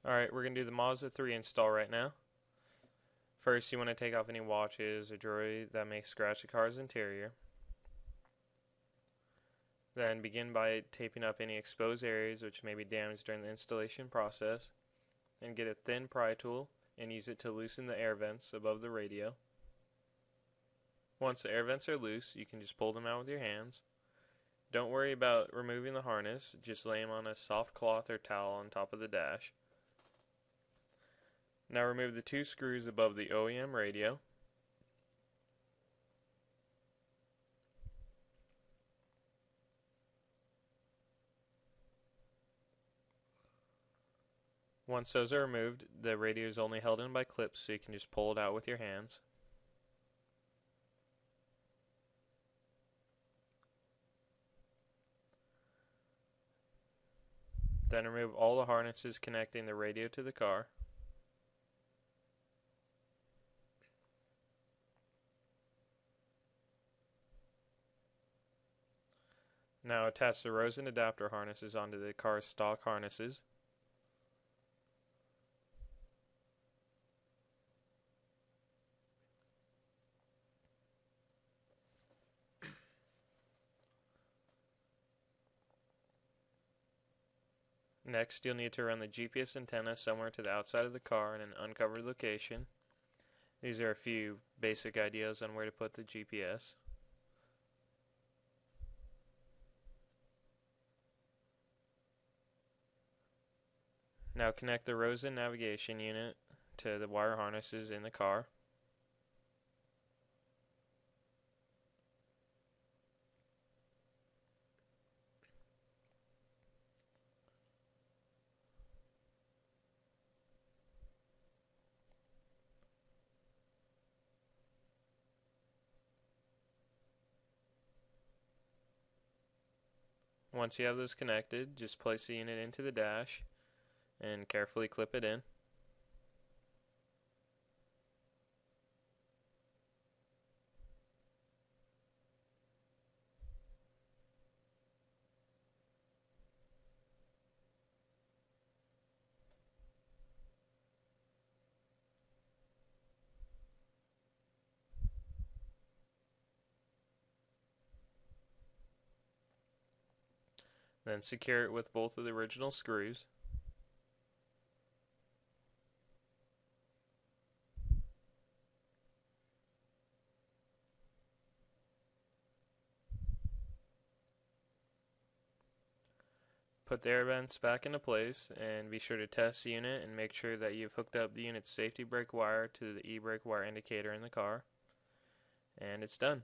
Alright, we're going to do the Mazda 3 install right now. First, you want to take off any watches or jewelry that may scratch the car's interior. Then begin by taping up any exposed areas which may be damaged during the installation process. And get a thin pry tool and use it to loosen the air vents above the radio. Once the air vents are loose, you can just pull them out with your hands. Don't worry about removing the harness, just lay them on a soft cloth or towel on top of the dash. Now remove the two screws above the OEM radio. Once those are removed, the radio is only held in by clips, so you can just pull it out with your hands. Then remove all the harnesses connecting the radio to the car. Now attach the Rosen adapter harnesses onto the car's stock harnesses. Next, you'll need to run the GPS antenna somewhere to the outside of the car in an uncovered location. These are a few basic ideas on where to put the GPS. Now connect the Rosen navigation unit to the wire harnesses in the car. Once you have those connected, just place the unit into the dash and carefully clip it in. Then secure it with both of the original screws. Put the air vents back into place and be sure to test the unit and make sure that you've hooked up the unit's safety brake wire to the e-brake wire indicator in the car. And it's done.